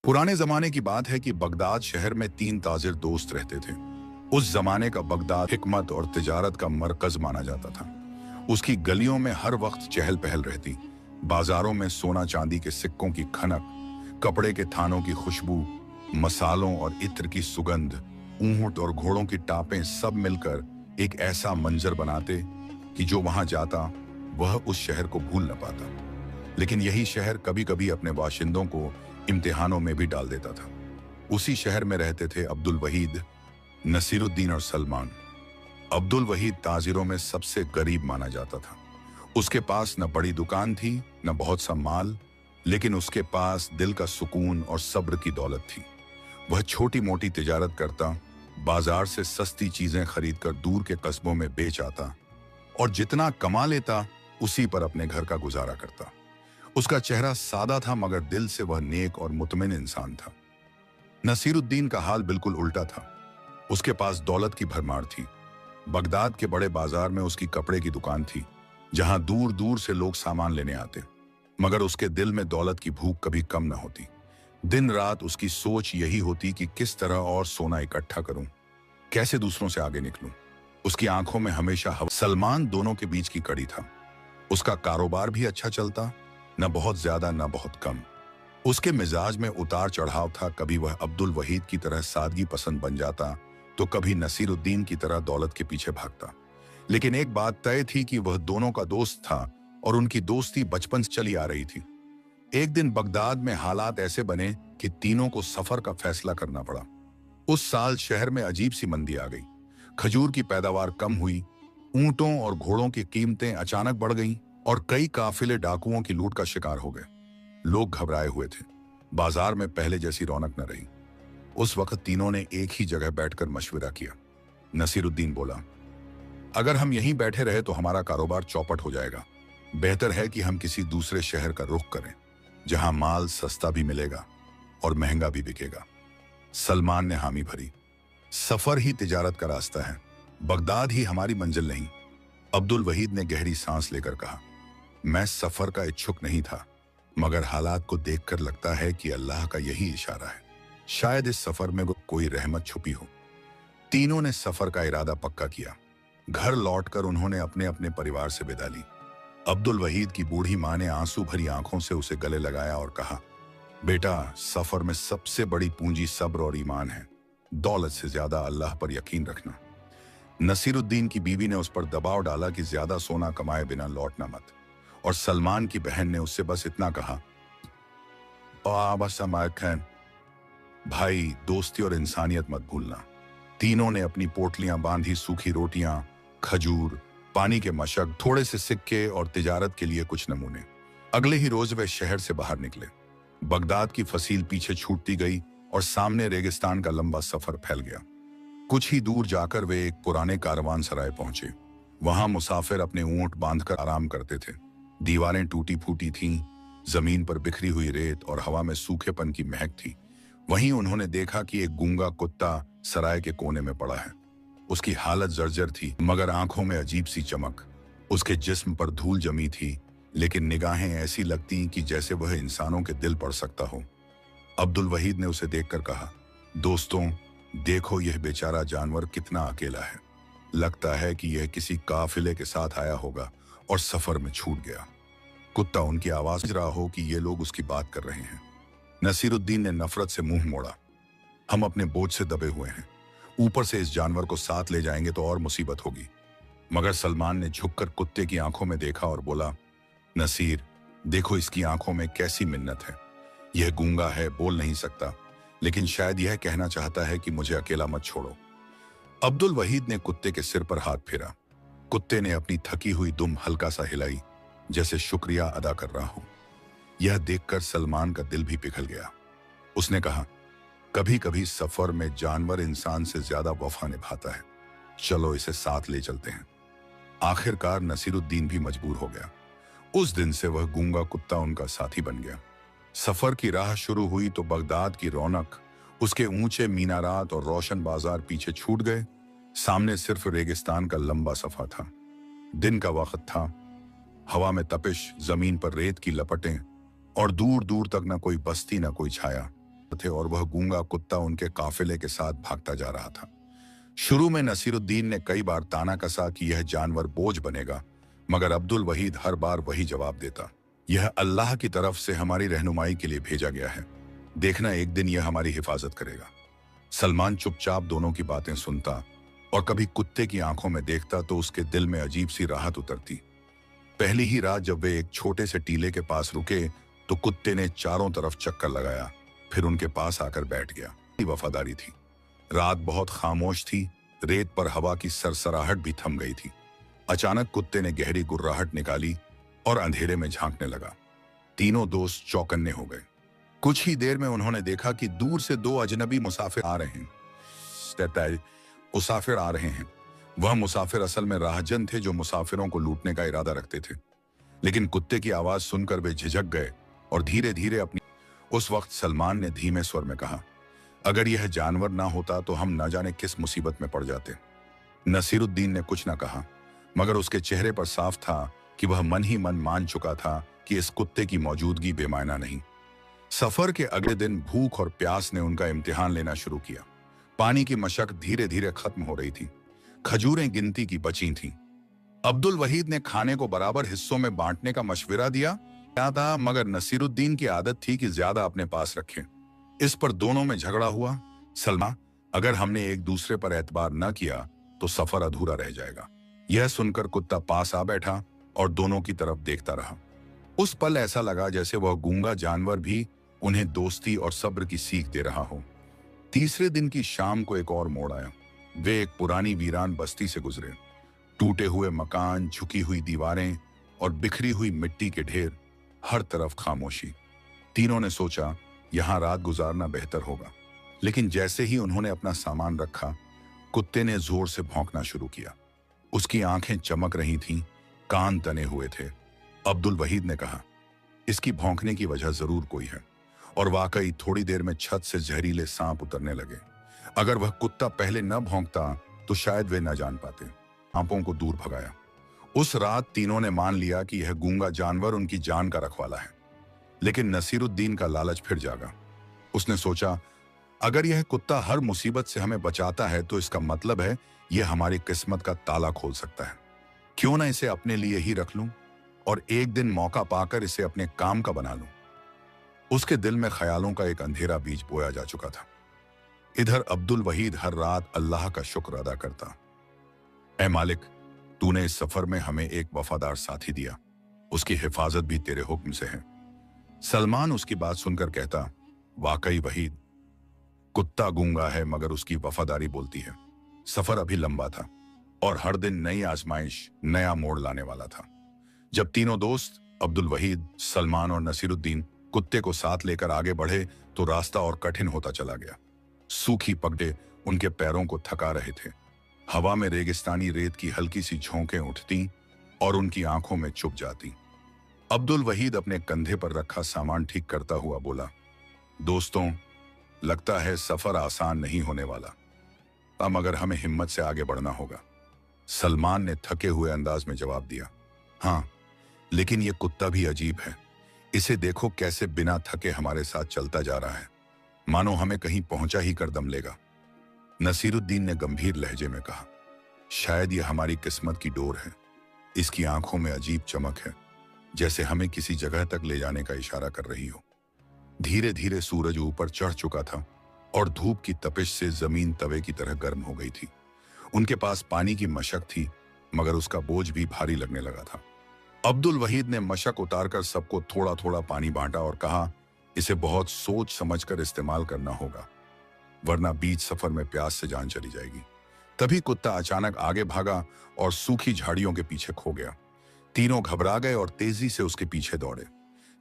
पुराने जमाने की बात है कि बगदाद शहर में तीन ताजिर दोस्त रहते थे। उस जमाने का बगदाद हिकमत और तिजारत का मरकज माना जाता था। उसकी गलियों में हर वक्त चहल पहल रहती। बाजारों में सोना चांदी के सिक्कों की खनक, कपड़े के थानों की खुशबू, मसालों और इत्र की सुगंध, ऊंट और घोड़ों की टापें सब मिलकर एक ऐसा मंजर बनाते कि जो वहां जाता वह उस शहर को भूल न पाता। लेकिन यही शहर कभी कभी अपने बाशिंदों को इम्तिहानों में भी डाल देता था। उसी शहर में रहते थे अब्दुल वहीद, नसीरुद्दीन और सलमान। अब्दुल वहीद ताजिरों में सबसे गरीब माना जाता था। उसके पास न बड़ी दुकान थी न बहुत सा माल, लेकिन उसके पास दिल का सुकून और सब्र की दौलत थी। वह छोटी मोटी तिजारत करता, बाजार से सस्ती चीजें खरीदकर दूर के कस्बों में बेच आता और जितना कमा लेता उसी पर अपने घर का गुजारा करता। उसका चेहरा सादा था मगर दिल से वह नेक और मुतमिन इंसान था। नसीरुद्दीन का हाल बिल्कुल उल्टा था। उसके पास दौलत की भरमार थी। बगदाद के बड़े बाजार में उसकी कपड़े की दुकान थी, जहां दूर दूर से लोग सामान लेने आते। मगर उसके दिल में दौलत की भूख कभी कम न होती। दिन रात उसकी सोच यही होती कि किस तरह और सोना इकट्ठा करूं, कैसे दूसरों से आगे निकलूं। उसकी आंखों में हमेशा सलमान दोनों के बीच की कड़ी था। उसका कारोबार भी अच्छा चलता, न बहुत ज्यादा न बहुत कम। उसके मिजाज में उतार चढ़ाव था। कभी वह अब्दुल वहीद की तरह सादगी पसंद बन जाता तो कभी नसीरुद्दीन की तरह दौलत के पीछे भागता। लेकिन एक बात तय थी कि वह दोनों का दोस्त था और उनकी दोस्ती बचपन से चली आ रही थी। एक दिन बगदाद में हालात ऐसे बने कि तीनों को सफर का फैसला करना पड़ा। उस साल शहर में अजीब सी मंदी आ गई। खजूर की पैदावार कम हुई, ऊंटों और घोड़ों की कीमतें अचानक बढ़ गईं और कई काफिले डाकुओं की लूट का शिकार हो गए। लोग घबराए हुए थे। बाजार में पहले जैसी रौनक न रही। उस वक्त तीनों ने एक ही जगह बैठकर मशवरा किया। नसीरुद्दीन बोला, अगर हम यहीं बैठे रहे तो हमारा कारोबार चौपट हो जाएगा। बेहतर है कि हम किसी दूसरे शहर का रुख करें, जहां माल सस्ता भी मिलेगा और महंगा भी बिकेगा। सलमान ने हामी भरी। सफर ही तिजारत का रास्ता है, बगदाद ही हमारी मंजिल नहीं। अब्दुल वहीद ने गहरी सांस लेकर कहा, मैं सफर का इच्छुक नहीं था, मगर हालात को देखकर लगता है कि अल्लाह का यही इशारा है। शायद इस सफर में कोई रहमत छुपी हो। तीनों ने सफर का इरादा पक्का किया। घर लौटकर उन्होंने अपने अपने परिवार से विदा ली। अब्दुल वहीद की बूढ़ी मां ने आंसू भरी आंखों से उसे गले लगाया और कहा, बेटा, सफर में सबसे बड़ी पूंजी सब्र और ईमान है। दौलत से ज्यादा अल्लाह पर यकीन रखना। नसीरुद्दीन की बीवी ने उस पर दबाव डाला कि ज्यादा सोना कमाए बिना लौटना मत, और सलमान की बहन ने उससे बस इतना कहा, खैन भाई, दोस्ती और इंसानियत मत भूलना। तीनों ने अपनी पोटलियां बांधी, सूखी रोटियां, खजूर, पानी के मशक, थोड़े से सिक्के और तिजारत के लिए कुछ नमूने। अगले ही रोज वे शहर से बाहर निकले। बगदाद की फसील पीछे छूटती गई और सामने रेगिस्तान का लंबा सफर फैल गया। कुछ ही दूर जाकर वे एक पुराने कारवान सराय पहुंचे। वहां मुसाफिर अपने ऊंट बांधकर आराम करते थे। दीवारें टूटी फूटी थीं, जमीन पर बिखरी हुई रेत और हवा में सूखेपन की महक थी। वहीं उन्होंने देखा कि एक गूंगा कुत्ता सराय के कोने में पड़ा है। उसकी हालत जर्जर थी, मगर आंखों में अजीब सी चमक। उसके जिस्म पर धूल जमी थी, लेकिन निगाहें ऐसी लगती कि जैसे वह इंसानों के दिल पढ़ सकता हो। अब्दुल वहीद ने उसे देखकर कहा, दोस्तों, देखो यह बेचारा जानवर कितना अकेला है। लगता है कि यह किसी काफिले के साथ आया होगा और सफर में छूट गया। कुत्ता उनकी आवाज समझ रहा हो कि ये लोग उसकी बात कर रहे हैं। नसीरुद्दीन ने नफरत से मुंह मोड़ा, हम अपने बोझ से दबे हुए हैं, ऊपर से इस जानवर को साथ ले जाएंगे तो और मुसीबत होगी। मगर सलमान ने झुककर कुत्ते की आंखों में देखा और बोला, नसीर, देखो इसकी आंखों में कैसी मिन्नत है। यह गूंगा है, बोल नहीं सकता, लेकिन शायद यह कहना चाहता है कि मुझे अकेला मत छोड़ो। अब्दुल वहीद ने कुत्ते के सिर पर हाथ फेरा। कुत्ते ने अपनी थकी हुई दुम हल्का सा हिलाई, जैसे शुक्रिया अदा कर रहा हो। यह देखकर सलमान का दिल भी पिघल गया। उसने कहा, कभी कभी सफर में जानवर इंसान से ज्यादा वफा निभाता है। चलो इसे साथ ले चलते हैं। आखिरकार नसीरुद्दीन भी मजबूर हो गया। उस दिन से वह गूंगा कुत्ता उनका साथी बन गया। सफर की राह शुरू हुई तो बगदाद की रौनक, उसके ऊंचे मीनारात और रोशन बाजार पीछे छूट गए। सामने सिर्फ रेगिस्तान का लंबा सफा था। दिन का वक्त था। हवा में तपिश, जमीन पर रेत की लपटें और दूर दूर तक न कोई बस्ती न कोई छाया। थे और वह गूंगा कुत्ता उनके काफिले के साथ भागता जा रहा था। शुरू में नसीरुद्दीन ने कई बार ताना कसा कि यह जानवर बोझ बनेगा, मगर अब्दुल वहीद हर बार वही जवाब देता, यह अल्लाह की तरफ से हमारी रहनुमाई के लिए भेजा गया है। देखना, एक दिन यह हमारी हिफाजत करेगा। सलमान चुपचाप दोनों की बातें सुनता और कभी कुत्ते की आंखों में देखता तो उसके दिल में अजीब सी राहत उतरती। पहली ही रात जब वे एक छोटे से टीले के पास रुके तो कुत्ते ने चारों तरफ चक्कर लगाया, फिर उनके पास आकर बैठ गया। वफादारी थी। रात बहुत खामोश थी, रेत पर हवा की सरसराहट भी थम गई थी। अचानक कुत्ते ने गहरी गुर्राहट निकाली और अंधेरे में झांकने लगा। तीनों दोस्त चौकन्ने हो गए। कुछ ही देर में उन्होंने देखा कि दूर से दो अजनबी मुसाफिर आ रहे हैं। वह मुसाफिर असल में राहजन थे जो मुसाफिरों को लूटने का इरादा रखते थे, लेकिन कुत्ते की आवाज सुनकर वे झिझक गए और धीरे धीरे अपनी। उस वक्त सलमान ने धीमे स्वर में कहा, अगर यह जानवर ना होता तो हम न जाने किस मुसीबत में पड़ जाते। नसीरुद्दीन ने कुछ न कहा, मगर उसके चेहरे पर साफ था कि वह मन ही मन मान चुका था कि इस कुत्ते की मौजूदगी बेमायना नहीं। सफर के अगले दिन भूख और प्यास ने उनका इम्तिहान लेना शुरू किया। पानी की मशक धीरे धीरे खत्म हो रही थी। खजूरें गिनती की बची थीं। अब्दुल वहीद ने खाने को बराबर हिस्सों में बांटने का मशविरा दिया था, मगर नसीरुद्दीन की आदत थी कि ज्यादा अपने पास रखें। इस पर दोनों में झगड़ा हुआ। सलमा, अगर हमने एक दूसरे पर एतबार न किया तो सफर अधूरा रह जाएगा। यह सुनकर कुत्ता पास आ बैठा और दोनों की तरफ देखता रहा। उस पल ऐसा लगा जैसे वह गूंगा जानवर भी उन्हें दोस्ती और सब्र की सीख दे रहा हो। तीसरे दिन की शाम को एक और मोड़ आया। वे एक पुरानी वीरान बस्ती से गुजरे। टूटे हुए मकान, झुकी हुई दीवारें और बिखरी हुई मिट्टी के ढेर, हर तरफ खामोशी। तीनों ने सोचा यहां रात गुजारना बेहतर होगा, लेकिन जैसे ही उन्होंने अपना सामान रखा, कुत्ते ने जोर से भौंकना शुरू किया। उसकी आंखें चमक रही थीं, कान तने हुए थे। अब्दुल वहीद ने कहा, इसकी भौंकने की वजह जरूर कोई है। और वाकई थोड़ी देर में छत से जहरीले सांप उतरने लगे। अगर वह कुत्ता पहले न भौंकता तो शायद वे न जान पाते। सांपों को दूर भगाया। उस रात तीनों ने मान लिया कि यह गूंगा जानवर उनकी जान का रखवाला है। लेकिन नसीरुद्दीन का लालच फिर जागा। उसने सोचा, अगर यह कुत्ता हर मुसीबत से हमें बचाता है तो इसका मतलब है यह हमारी किस्मत का ताला खोल सकता है। क्यों ना इसे अपने लिए ही रख लूं और एक दिन मौका पाकर इसे अपने काम का बना लूं। उसके दिल में ख्यालों का एक अंधेरा बीज बोया जा चुका था। इधर अब्दुल वहीद हर रात अल्लाह का शुक्र अदा करता। ऐ मालिक, तूने इस सफर में हमें एक वफादार साथी दिया, उसकी हिफाजत भी तेरे हुक्म से है। सलमान उसकी बात सुनकर कहता, वाकई वहीद, कुत्ता गूंगा है मगर उसकी वफादारी बोलती है। सफर अभी लंबा था और हर दिन नई आजमाइश, नया मोड़ लाने वाला था। जब तीनों दोस्त अब्दुल वहीद, सलमान और नसीरुद्दीन कुत्ते को साथ लेकर आगे बढ़े तो रास्ता और कठिन होता चला गया। सूखी पगडे उनके पैरों को थका रहे थे। हवा में रेगिस्तानी रेत की हल्की सी झोंकें उठती और उनकी आंखों में चुभ जाती। अब्दुल वहीद अपने कंधे पर रखा सामान ठीक करता हुआ बोला, दोस्तों, लगता है सफर आसान नहीं होने वाला, अब मगर हमें हिम्मत से आगे बढ़ना होगा। सलमान ने थके हुए अंदाज में जवाब दिया, हाँ, लेकिन यह कुत्ता भी अजीब है। इसे देखो कैसे बिना थके हमारे साथ चलता जा रहा है, मानो हमें कहीं पहुंचा ही कर दम लेगा। नसीरुद्दीन ने गंभीर लहजे में कहा, शायद यह हमारी किस्मत की डोर है। इसकी आंखों में अजीब चमक है, जैसे हमें किसी जगह तक ले जाने का इशारा कर रही हो। धीरे धीरे सूरज ऊपर चढ़ चुका था और धूप की तपिश से जमीन तवे की तरह गर्म हो गई थी। उनके पास पानी की मशक थी, मगर उसका बोझ भी भारी लगने लगा था। अब्दुल वहीद ने मशक उतारकर सबको थोड़ा थोड़ा पानी बांटा और कहा, इसे बहुत सोच समझकर इस्तेमाल करना होगा, वरना बीच सफर में प्यास से जान चली जाएगी। तभी कुत्ता अचानक आगे भागा और सूखी झाड़ियों के पीछे खो गया। तीनों घबरा गए और तेजी से उसके पीछे दौड़े।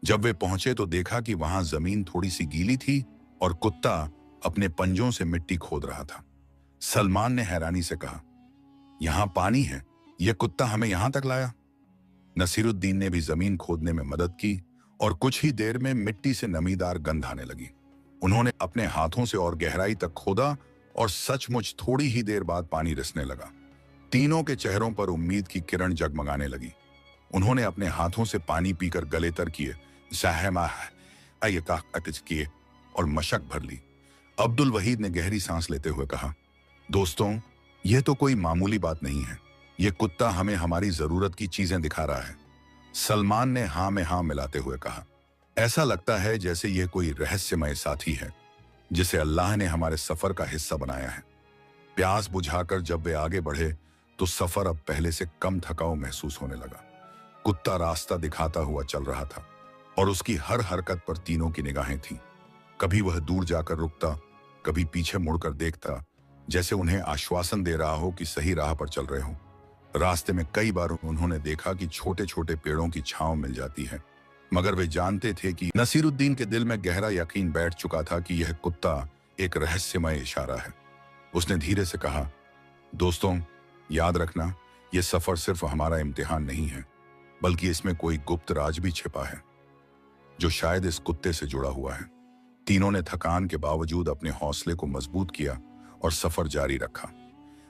जब वे पहुंचे तो देखा कि वहां जमीन थोड़ी सी गीली थी और कुत्ता अपने पंजों से मिट्टी खोद रहा था। सलमान ने हैरानी से कहा, यहां पानी है, यह कुत्ता हमें यहां तक लाया। नसीरुद्दीन ने भी जमीन खोदने में मदद की और कुछ ही देर में मिट्टी से नमीदार गंध आने लगी। उन्होंने अपने हाथों से और गहराई तक खोदा और सचमुच थोड़ी ही देर बाद पानी रिसने लगा। तीनों के चेहरों पर उम्मीद की किरण जगमगाने लगी। उन्होंने अपने हाथों से पानी पीकर गले तर किए, किए और मशक भर ली। अब्दुल वहीद ने गहरी सांस लेते हुए कहा, दोस्तों, यह तो कोई मामूली बात नहीं है। यह कुत्ता हमें हमारी जरूरत की चीजें दिखा रहा है। सलमान ने हाँ में हाँ मिलाते हुए कहा, ऐसा लगता है जैसे यह कोई रहस्यमय साथी है जिसे अल्लाह ने हमारे सफर का हिस्सा बनाया है। प्यास बुझाकर जब वे आगे बढ़े तो सफर अब पहले से कम थकाऊ महसूस होने लगा। कुत्ता रास्ता दिखाता हुआ चल रहा था और उसकी हर हरकत पर तीनों की निगाहें थीं। कभी वह दूर जाकर रुकता, कभी पीछे मुड़कर देखता, जैसे उन्हें आश्वासन दे रहा हो कि सही राह पर चल रहे हो। रास्ते में कई बार उन्होंने देखा कि छोटे छोटे पेड़ों की छांव मिल जाती है, मगर वे जानते थे कि नसीरुद्दीन के दिल में गहरा यकीन बैठ चुका था कि यह कुत्ता एक रहस्यमय इशारा है। उसने धीरे से कहा, दोस्तों, याद रखना, यह सफर सिर्फ हमारा इम्तिहान नहीं है, बल्कि इसमें कोई गुप्त राज भी छिपा है जो शायद इस कुत्ते से जुड़ा हुआ है। तीनों ने थकान के बावजूद अपने हौसले को मजबूत किया और सफर जारी रखा।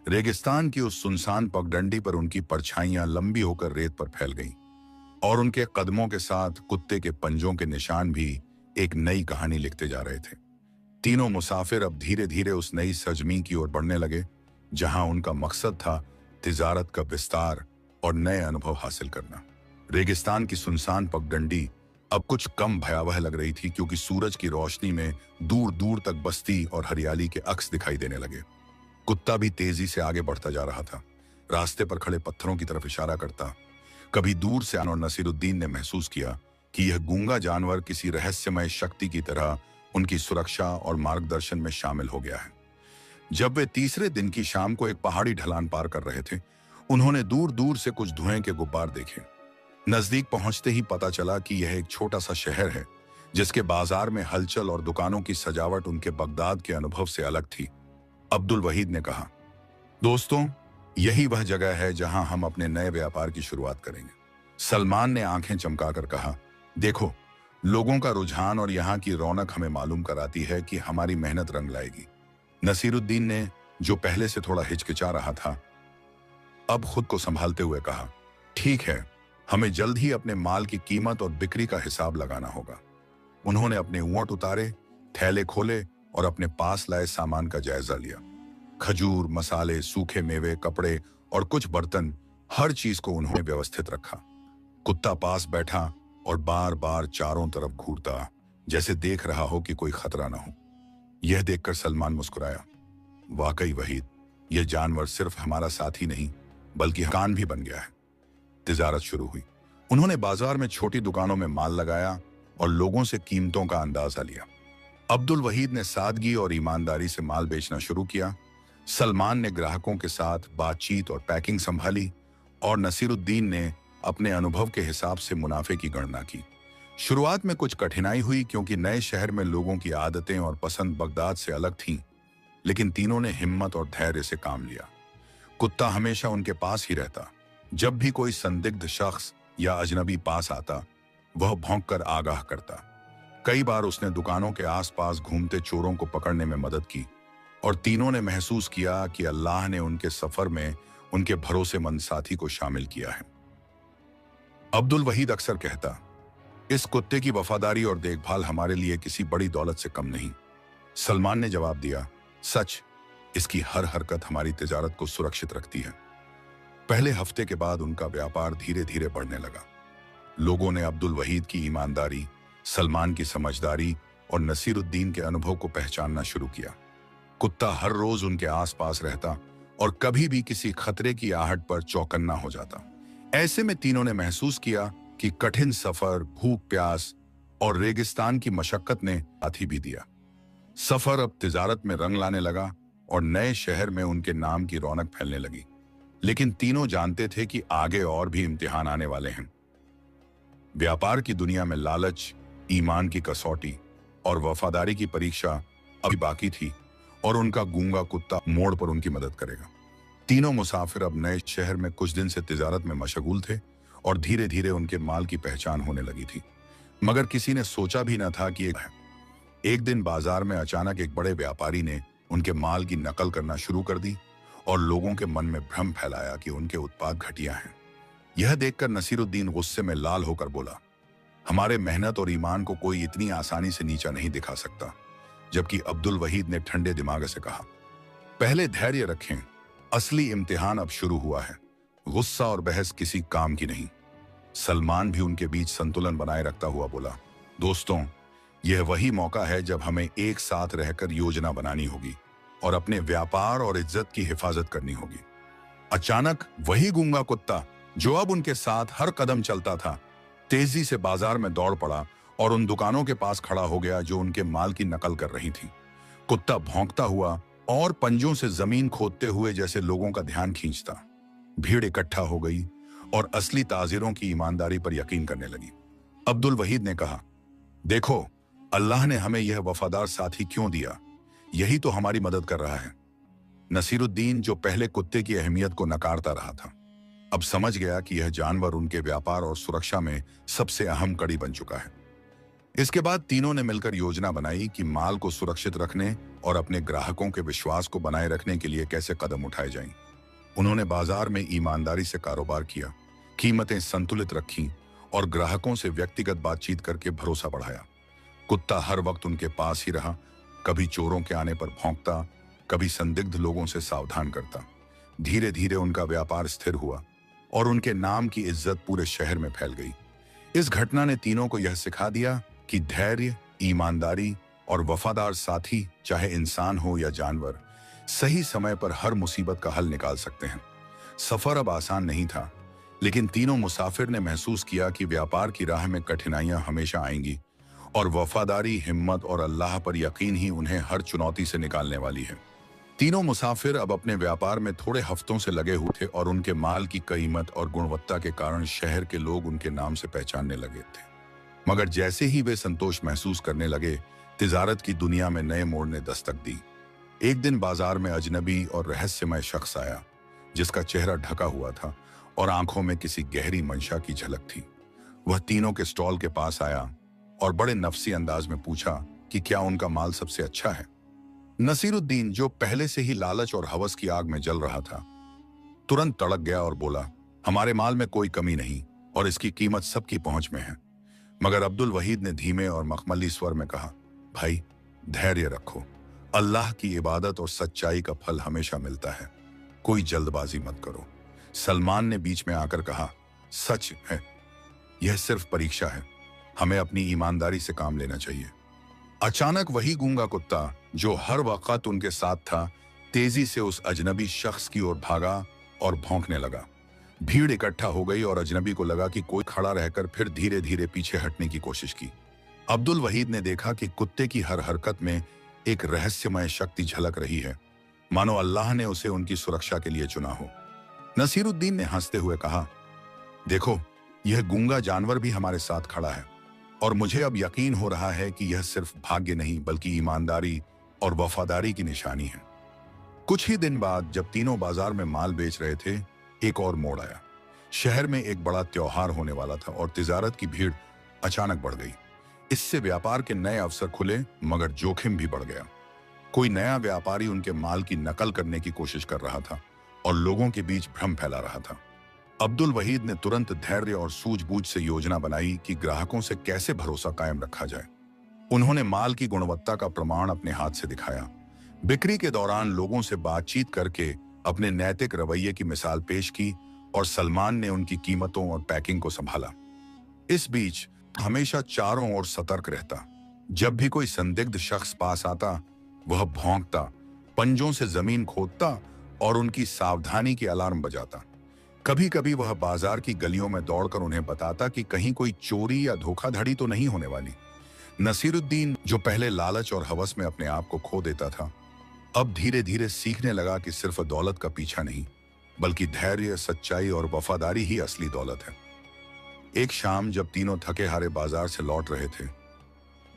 रेगिस्तान की उस सुनसान पगडंडी पर उनकी परछाइयां लंबी होकर रेत पर फैल गईं और उनके कदमों के साथ कुत्ते के पंजों के निशान भी एक नई कहानी लिखते जा रहे थे। तीनों मुसाफिर अब धीरे धीरे उस नई सरजमी की ओर बढ़ने लगे जहां उनका मकसद था तिजारत का विस्तार और नए अनुभव हासिल करना। रेगिस्तान की सुनसान पगडंडी अब कुछ कम भयावह लग रही थी क्योंकि सूरज की रोशनी में दूर दूर तक बस्ती और हरियाली के अक्स दिखाई देने लगे। कुत्ता भी तेजी से आगे बढ़ता जा रहा था, रास्ते पर खड़े पत्थरों की तरफ इशारा करता। कभी दूर से और नसीरुद्दीन ने महसूस किया कि यह गूंगा जानवर किसी रहस्यमय शक्ति की तरह उनकी सुरक्षा और मार्गदर्शन में शामिल हो गया है। जब वे तीसरे दिन की शाम को एक पहाड़ी ढलान पार कर रहे थे, उन्होंने दूर दूर से कुछ धुएं के गुब्बार देखे। नजदीक पहुंचते ही पता चला कि यह एक छोटा सा शहर है जिसके बाजार में हलचल और दुकानों की सजावट उनके बगदाद के अनुभव से अलग थी। अब्दुल वहीद ने कहा, दोस्तों, यही वह जगह है जहां हम अपने नए व्यापार की शुरुआत करेंगे। सलमान ने आंखें चमकाकर कहा, देखो, लोगों का रुझान और यहाँ की रौनक हमें मालूम कराती है कि हमारी मेहनत रंग लाएगी। नसीरुद्दीन ने, जो पहले से थोड़ा हिचकिचा रहा था, अब खुद को संभालते हुए कहा, ठीक है, हमें जल्द ही अपने माल की कीमत और बिक्री का हिसाब लगाना होगा। उन्होंने अपने ऊंट उतारे, थैले खोले और अपने पास लाए सामान का जायजा लिया। खजूर, मसाले, सूखे मेवे, कपड़े और कुछ बर्तन, हर चीज को उन्होंने व्यवस्थित रखा। कुत्ता पास बैठा और बार बार चारों तरफ घूरता, जैसे देख रहा हो कि कोई खतरा ना हो। यह देखकर सलमान मुस्कुराया, वाकई वहीद, यह जानवर सिर्फ हमारा साथी नहीं बल्कि कान भी बन गया है। तिजारत शुरू हुई। उन्होंने बाजार में छोटी दुकानों में माल लगाया और लोगों से कीमतों का अंदाजा लिया। अब्दुल वहीद ने सादगी और ईमानदारी से माल बेचना शुरू किया। सलमान ने ग्राहकों के साथ बातचीत और पैकिंग संभाली और नसीरुद्दीन ने अपने अनुभव के हिसाब से मुनाफे की गणना की। शुरुआत में कुछ कठिनाई हुई क्योंकि नए शहर में लोगों की आदतें और पसंद बगदाद से अलग थीं, लेकिन तीनों ने हिम्मत और धैर्य से काम लिया। कुत्ता हमेशा उनके पास ही रहता। जब भी कोई संदिग्ध शख्स या अजनबी पास आता, वह भौंककर आगाह करता। कई बार उसने दुकानों के आसपास घूमते चोरों को पकड़ने में मदद की और तीनों ने महसूस किया कि अल्लाह ने उनके सफर में उनके भरोसेमंद साथी को शामिल किया है। अब्दुल वहीद अक्सर कहता, इस कुत्ते की वफादारी और देखभाल हमारे लिए किसी बड़ी दौलत से कम नहीं। सलमान ने जवाब दिया, सच, इसकी हर हरकत हमारी तिजारत को सुरक्षित रखती है। पहले हफ्ते के बाद उनका व्यापार धीरे धीरे बढ़ने लगा। लोगों ने अब्दुल वहीद की ईमानदारी, सलमान की समझदारी और नसीरुद्दीन के अनुभव को पहचानना शुरू किया। कुत्ता हर रोज उनके आसपास रहता और कभी भी किसी खतरे की आहट पर चौकन्ना हो जाता। ऐसे में तीनों ने महसूस किया कि कठिन सफर, भूख प्यास और रेगिस्तान की मशक्कत ने साथ ही भी दिया। सफर अब तिजारत में रंग लाने लगा और नए शहर में उनके नाम की रौनक फैलने लगी। लेकिन तीनों जानते थे कि आगे और भी इम्तिहान आने वाले हैं। व्यापार की दुनिया में लालच, ईमान की कसौटी और वफादारी की परीक्षा अभी बाकी थी और उनका गूंगा कुत्ता मोड़ पर उनकी मदद करेगा। तीनों मुसाफिर अब नए शहर में कुछ दिन से तिजारत में मशगूल थे और धीरे धीरे उनके माल की पहचान होने लगी थी। मगर किसी ने सोचा भी न था कि एक दिन बाजार में अचानक एक बड़े व्यापारी ने उनके माल की नकल करना शुरू कर दी और लोगों के मन में भ्रम फैलाया कि उनके उत्पाद घटिया हैं। यह देखकर नसीरुद्दीन गुस्से में लाल होकर बोला, हमारे मेहनत और ईमान को कोई इतनी आसानी से नीचा नहीं दिखा सकता। जबकि अब्दुल वहीद ने ठंडे दिमाग से कहा, पहले धैर्य रखें, असली इम्तिहान अब शुरू हुआ है। गुस्सा और बहस किसी काम की नहीं। सलमान भी उनके बीच संतुलन बनाए रखता हुआ बोला, दोस्तों, यह वही मौका है जब हमें एक साथ रहकर योजना बनानी होगी और अपने व्यापार और इज्जत की हिफाजत करनी होगी। अचानक वही गूंगा कुत्ता जो अब उनके साथ हर कदम चलता था, तेजी से बाजार में दौड़ पड़ा और उन दुकानों के पास खड़ा हो गया जो उनके माल की नकल कर रही थी। कुत्ता भौंकता हुआ और पंजों से जमीन खोदते हुए जैसे लोगों का ध्यान खींचता। भीड़ इकट्ठा हो गई और असली ताजिरों की ईमानदारी पर यकीन करने लगी। अब्दुल वहीद ने कहा, देखो, अल्लाह ने हमें यह वफादार साथी क्यों दिया, यही तो हमारी मदद कर रहा है। नसीरुद्दीन, जो पहले कुत्ते की अहमियत को नकारता रहा था, अब समझ गया कि यह जानवर उनके व्यापार और सुरक्षा में सबसे अहम कड़ी बन चुका है। इसके बाद तीनों ने मिलकर योजना बनाई कि माल को सुरक्षित रखने और अपने ग्राहकों के विश्वास को बनाए रखने के लिए कैसे कदम उठाए जाएं। उन्होंने बाजार में ईमानदारी से कारोबार किया, कीमतें संतुलित रखीं और ग्राहकों से व्यक्तिगत बातचीत करके भरोसा बढ़ाया। कुत्ता हर वक्त उनके पास ही रहा, कभी चोरों के आने पर भौंकता, कभी संदिग्ध लोगों से सावधान करता। धीरे धीरे उनका व्यापार स्थिर हुआ और उनके नाम की इज्जत पूरे शहर में फैल गई। इस घटना ने तीनों को यह सिखा दिया कि धैर्य, ईमानदारी और वफादार साथी, चाहे इंसान हो या जानवर, सही समय पर हर मुसीबत का हल निकाल सकते हैं। सफर अब आसान नहीं था, लेकिन तीनों मुसाफिर ने महसूस किया कि व्यापार की राह में कठिनाइयां हमेशा आएंगी और वफादारी, हिम्मत और अल्लाह पर यकीन ही उन्हें हर चुनौती से निकालने वाली है। तीनों मुसाफिर अब अपने व्यापार में थोड़े हफ्तों से लगे हुए थे और उनके माल की कीमत और गुणवत्ता के कारण शहर के लोग उनके नाम से पहचानने लगे थे। मगर जैसे ही वे संतोष महसूस करने लगे, तिजारत की दुनिया में नए मोड़ ने दस्तक दी। एक दिन बाजार में अजनबी और रहस्यमय शख्स आया, जिसका चेहरा ढका हुआ था और आंखों में किसी गहरी मंशा की झलक थी। वह तीनों के स्टॉल के पास आया और बड़े नफसी अंदाज में पूछा कि क्या उनका माल सबसे अच्छा है। नसीरुद्दीन, जो पहले से ही लालच और हवस की आग में जल रहा था, तुरंत तड़क गया और बोला, हमारे माल में कोई कमी नहीं और इसकी कीमत सबकी पहुंच में है। मगर अब्दुल वहीद ने धीमे और मखमली स्वर में कहा, भाई, धैर्य रखो, अल्लाह की इबादत और सच्चाई का फल हमेशा मिलता है, कोई जल्दबाजी मत करो। सलमान ने बीच में आकर कहा, सच है, यह सिर्फ परीक्षा है, हमें अपनी ईमानदारी से काम लेना चाहिए। अचानक वही गूंगा कुत्ता जो हर वक्त उनके साथ था, तेजी से उस अजनबी शख्स की ओर भागा और भौंकने लगा। भीड़ इकट्ठा हो गई और अजनबी को लगा कि कोई खड़ा रहकर फिर धीरे धीरे पीछे हटने की कोशिश की। अब्दुल वहीद ने देखा कि कुत्ते की हर हरकत में एक रहस्यमय शक्ति झलक रही है, मानो अल्लाह ने उसे उनकी सुरक्षा के लिए चुना हो। नसीरुद्दीन ने हंसते हुए कहा, देखो, यह गूंगा जानवर भी हमारे साथ खड़ा है और मुझे अब यकीन हो रहा है कि यह सिर्फ भाग्य नहीं बल्कि ईमानदारी और वफादारी की निशानी है। कुछ ही दिन बाद जब तीनों बाजार में माल बेच रहे थे, एक और मोड़ आया। शहर में एक बड़ा त्योहार होने वाला था और तिजारत की भीड़ अचानक बढ़ गई। इससे व्यापार के नए अवसर खुले, मगर जोखिम भी बढ़ गया। कोई नया व्यापारी उनके माल की नकल करने की कोशिश कर रहा था और लोगों के बीच भ्रम फैला रहा था। अब्दुल वहीद ने तुरंत धैर्य और सूझबूझ से योजना बनाई कि ग्राहकों से कैसे भरोसा कायम रखा जाए। उन्होंने माल की गुणवत्ता का प्रमाण अपने हाथ से दिखाया, बिक्री के दौरान लोगों से बातचीत करके अपने नैतिक रवैये की मिसाल पेश की और सलमान ने उनकी कीमतों और पैकिंग को संभाला। इस बीच हमेशा चारों ओर सतर्क रहता। जब भी कोई संदिग्ध शख्स पास आता, वह भौंकता, पंजों से जमीन खोदता और उनकी सावधानी की अलार्म बजाता। कभी कभी वह बाजार की गलियों में दौड़कर उन्हें बताता कि कहीं कोई चोरी या धोखाधड़ी तो नहीं होने वाली। नसीरुद्दीन, जो पहले लालच और हवस में अपने आप को खो देता था, अब धीरे धीरे सीखने लगा कि सिर्फ दौलत का पीछा नहीं, बल्कि धैर्य, सच्चाई और वफादारी ही असली दौलत है। एक शाम जब तीनों थके हारे बाजार से लौट रहे थे,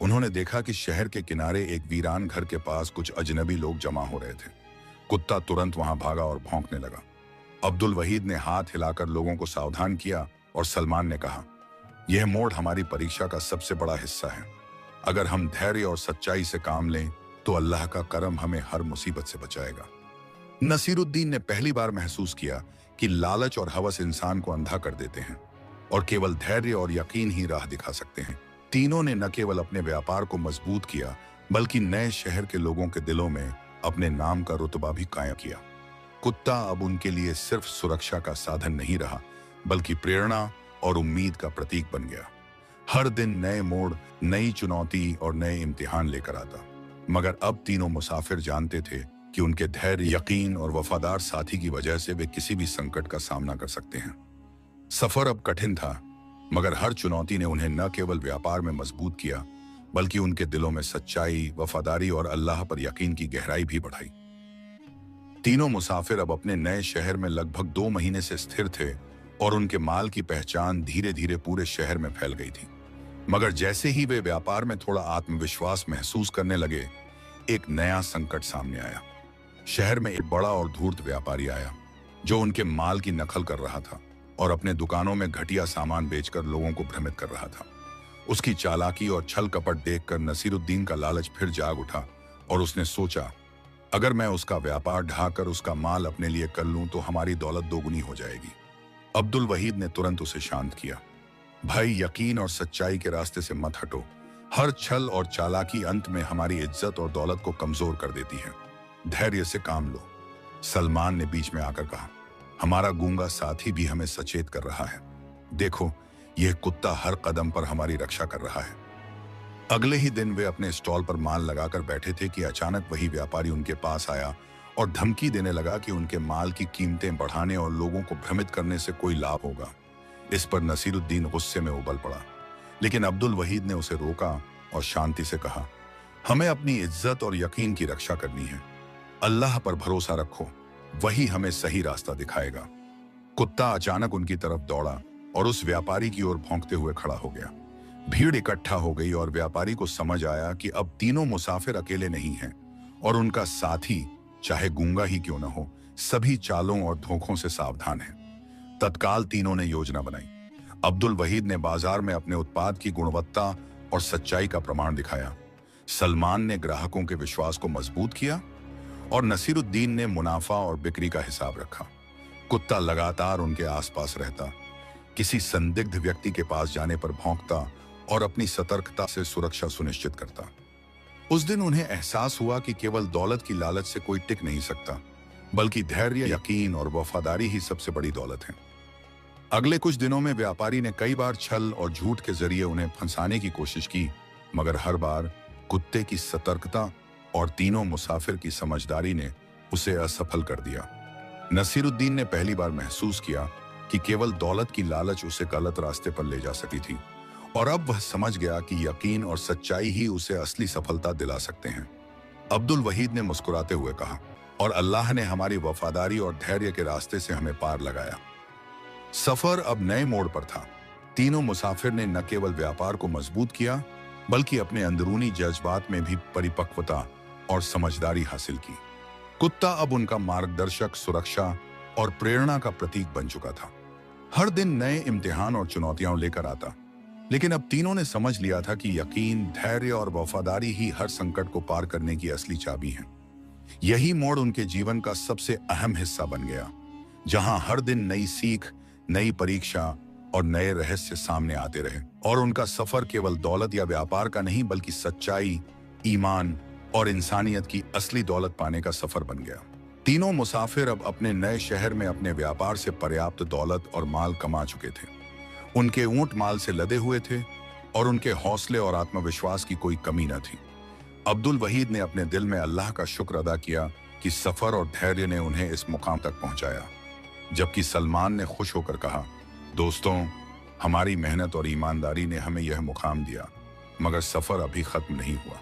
उन्होंने देखा कि शहर के किनारे एक वीरान घर के पास कुछ अजनबी लोग जमा हो रहे थे। कुत्ता तुरंत वहां भागा और भौंकने लगा। अब्दुल वहीद ने हाथ हिलाकर लोगों को सावधान किया और सलमान ने कहा, यह मोड़ हमारी परीक्षा का सबसे बड़ा हिस्सा है। अगर हम धैर्य और सच्चाई से काम लें तो अल्लाह का करम हमें हर मुसीबत से बचाएगा। नसीरुद्दीन ने पहली बार महसूस किया कि लालच और हवस इंसान को अंधा कर देते हैं और केवल धैर्य और यकीन ही राह दिखा सकते हैं। तीनों ने न केवल अपने व्यापार को मजबूत किया, बल्कि नए शहर के लोगों के दिलों में अपने नाम का रुतबा भी कायम किया। कुत्ता अब उनके लिए सिर्फ सुरक्षा का साधन नहीं रहा, बल्कि प्रेरणा और उम्मीद का प्रतीक बन गया। हर दिन नए मोड़, नई चुनौती और नए इम्तिहान लेकर आता। मगर अब तीनों मुसाफिर जानते थे कि उनके धैर्य, यकीन और वफादार साथी की वजह से वे किसी भी संकट का सामना कर सकते हैं। सफर अब कठिन था, मगर हर चुनौती ने उन्हें न केवल व्यापार में मजबूत किया, बल्कि उनके दिलों में सच्चाई, वफादारी और अल्लाह पर यकीन की गहराई भी बढ़ाई। तीनों मुसाफिर अब अपने नए शहर में लगभग 2 महीने से स्थिर थे और उनके माल की पहचान धीरे धीरे पूरे शहर में फैल गई थी। मगर जैसे ही वे व्यापार में थोड़ा आत्मविश्वास महसूस करने लगे, एक नया संकट सामने आया। शहर में एक बड़ा और धूर्त व्यापारी आया, जो उनके माल की नकल कर रहा था और अपने दुकानों में घटिया सामान बेचकर लोगों को भ्रमित कर रहा था। उसकी चालाकी और छल कपट देखकर नसीरुद्दीन का लालच फिर जाग उठा और उसने सोचा, अगर मैं उसका व्यापार ढाकर उसका माल अपने लिए कर लूं तो हमारी दौलत दोगुनी हो जाएगी। अब्दुल वहीद ने तुरंत उसे शांत किया। भाई, यकीन और सच्चाई के रास्ते से मत हटो। हर छल और चालाकी अंत में हमारी इज्जत और दौलत को कमजोर कर देती है। धैर्य से काम लो। सलमान ने बीच में आकर कहा, हमारा गूंगा साथी भी हमें सचेत कर रहा है। देखो, यह कुत्ता हर कदम पर हमारी रक्षा कर रहा है। अगले ही दिन वे अपने स्टॉल पर माल लगाकर बैठे थे कि अचानक वही व्यापारी उनके पास आया और धमकी देने लगा कि उनके माल की कीमतें बढ़ाने और लोगों को भ्रमित करने से कोई लाभ होगा। इस पर नसीरुद्दीन गुस्से में उबल पड़ा, लेकिन अब्दुल वहीद ने उसे रोका और शांति से कहा, हमें अपनी इज्जत और यकीन की रक्षा करनी है। अल्लाह पर भरोसा रखो, वही हमें सही रास्ता दिखाएगा। कुत्ता अचानक उनकी तरफ दौड़ा और उस व्यापारी की ओर भौंकते हुए खड़ा हो गया। भीड़ इकट्ठा हो गई और व्यापारी को समझ आया कि अब तीनों मुसाफिर अकेले नहीं हैं और उनका साथी, चाहे गूंगा ही क्यों न हो, सभी चालों और धोखों से सावधान है। तत्काल तीनों ने योजना बनाई। अब्दुल वहीद ने बाजार में अपने उत्पाद की गुणवत्ता और सच्चाई का प्रमाण दिखाया। सलमान ने ग्राहकों के विश्वास को मजबूत किया और नसीरुद्दीन ने मुनाफा और बिक्री का हिसाब रखा। कुत्ता लगातार उनके आसपास रहता, किसी संदिग्ध व्यक्ति के पास जाने पर भौंकता और अपनी सतर्कता से सुरक्षा सुनिश्चित करता। उस दिन उन्हें एहसास हुआ कि केवल दौलत की लालच से कोई टिक नहीं सकता, बल्कि धैर्य, यकीन और वफादारी ही सबसे बड़ी दौलत है। अगले कुछ दिनों में व्यापारी ने कई बार छल और झूठ के जरिए उन्हें फंसाने की कोशिश की, मगर हर बार कुत्ते की सतर्कता और तीनों मुसाफिर की समझदारी ने उसे असफल कर दिया। नसीरुद्दीन ने पहली बार महसूस किया कि केवल दौलत की लालच उसे गलत रास्ते पर ले जा सकी थी, और अब वह समझ गया कि यकीन और सच्चाई ही उसे असली सफलता दिला सकते हैं। अब्दुल वहीद ने मुस्कुराते हुए कहा, और अल्लाह ने हमारी वफादारी और धैर्य के रास्ते से हमें पार लगाया। सफर अब नए मोड़ पर था। तीनों मुसाफिर ने न केवल व्यापार को मजबूत किया, बल्कि अपने अंदरूनी जज्बात में भी परिपक्वता और समझदारी हासिल की। कुत्ता अब उनका मार्गदर्शक, सुरक्षा और प्रेरणा का प्रतीक बन चुका था। हर दिन नए इम्तिहान और चुनौतियां लेकर आता, लेकिन अब तीनों ने समझ लिया था कि यकीन, धैर्य और वफादारी ही हर संकट को पार करने की असली चाबी है। यही मोड़ उनके जीवन का सबसे अहम हिस्सा बन गया, जहां हर दिन नई सीख, नई परीक्षा और नए रहस्य सामने आते रहे, और उनका सफर केवल दौलत या व्यापार का नहीं, बल्कि सच्चाई, ईमान और इंसानियत की असली दौलत पाने का सफर बन गया। तीनों मुसाफिर अब अपने नए शहर में अपने व्यापार से पर्याप्त दौलत और माल कमा चुके थे। उनके ऊंट माल से लदे हुए थे और उनके हौसले और आत्मविश्वास की कोई कमी न थी। अब्दुल वहीद ने अपने दिल में अल्लाह का शुक्र अदा किया कि सफर और धैर्य ने उन्हें इस मुकाम तक पहुंचाया, जबकि सलमान ने खुश होकर कहा, दोस्तों, हमारी मेहनत और ईमानदारी ने हमें यह मुकाम दिया, मगर सफर अभी खत्म नहीं हुआ।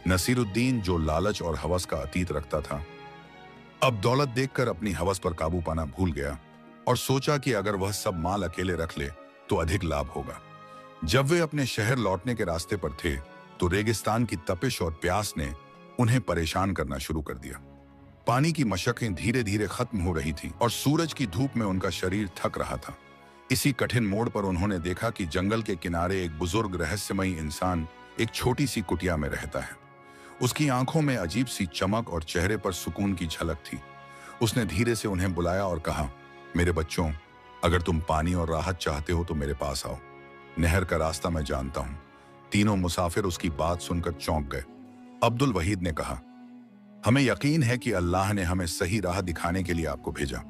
नसीरुद्दीन, जो लालच और हवस का अतीत रखता था, अब दौलत देखकर अपनी हवस पर काबू पाना भूल गया और सोचा कि अगर वह सब माल अकेले रख ले तो अधिक लाभ होगा। जब वे अपने शहर लौटने के रास्ते पर थे, तो रेगिस्तान की तपिश और प्यास ने उन्हें परेशान करना शुरू कर दिया। पानी की मशकें धीरे धीरे खत्म हो रही थी और सूरज की धूप में उनका शरीर थक रहा था। इसी कठिन मोड़ पर उन्होंने देखा कि जंगल के किनारे एक बुजुर्ग रहस्यमयी इंसान एक छोटी सी कुटिया में रहता है। उसकी आंखों में अजीब सी चमक और चेहरे पर सुकून की झलक थी। उसने धीरे से उन्हें बुलाया और कहा, मेरे बच्चों, अगर तुम पानी और राहत चाहते हो तो मेरे पास आओ। नहर का रास्ता मैं जानता हूं। तीनों मुसाफिर उसकी बात सुनकर चौंक गए। अब्दुल वहीद ने कहा, हमें यकीन है कि अल्लाह ने हमें सही राह दिखाने के लिए आपको भेजा।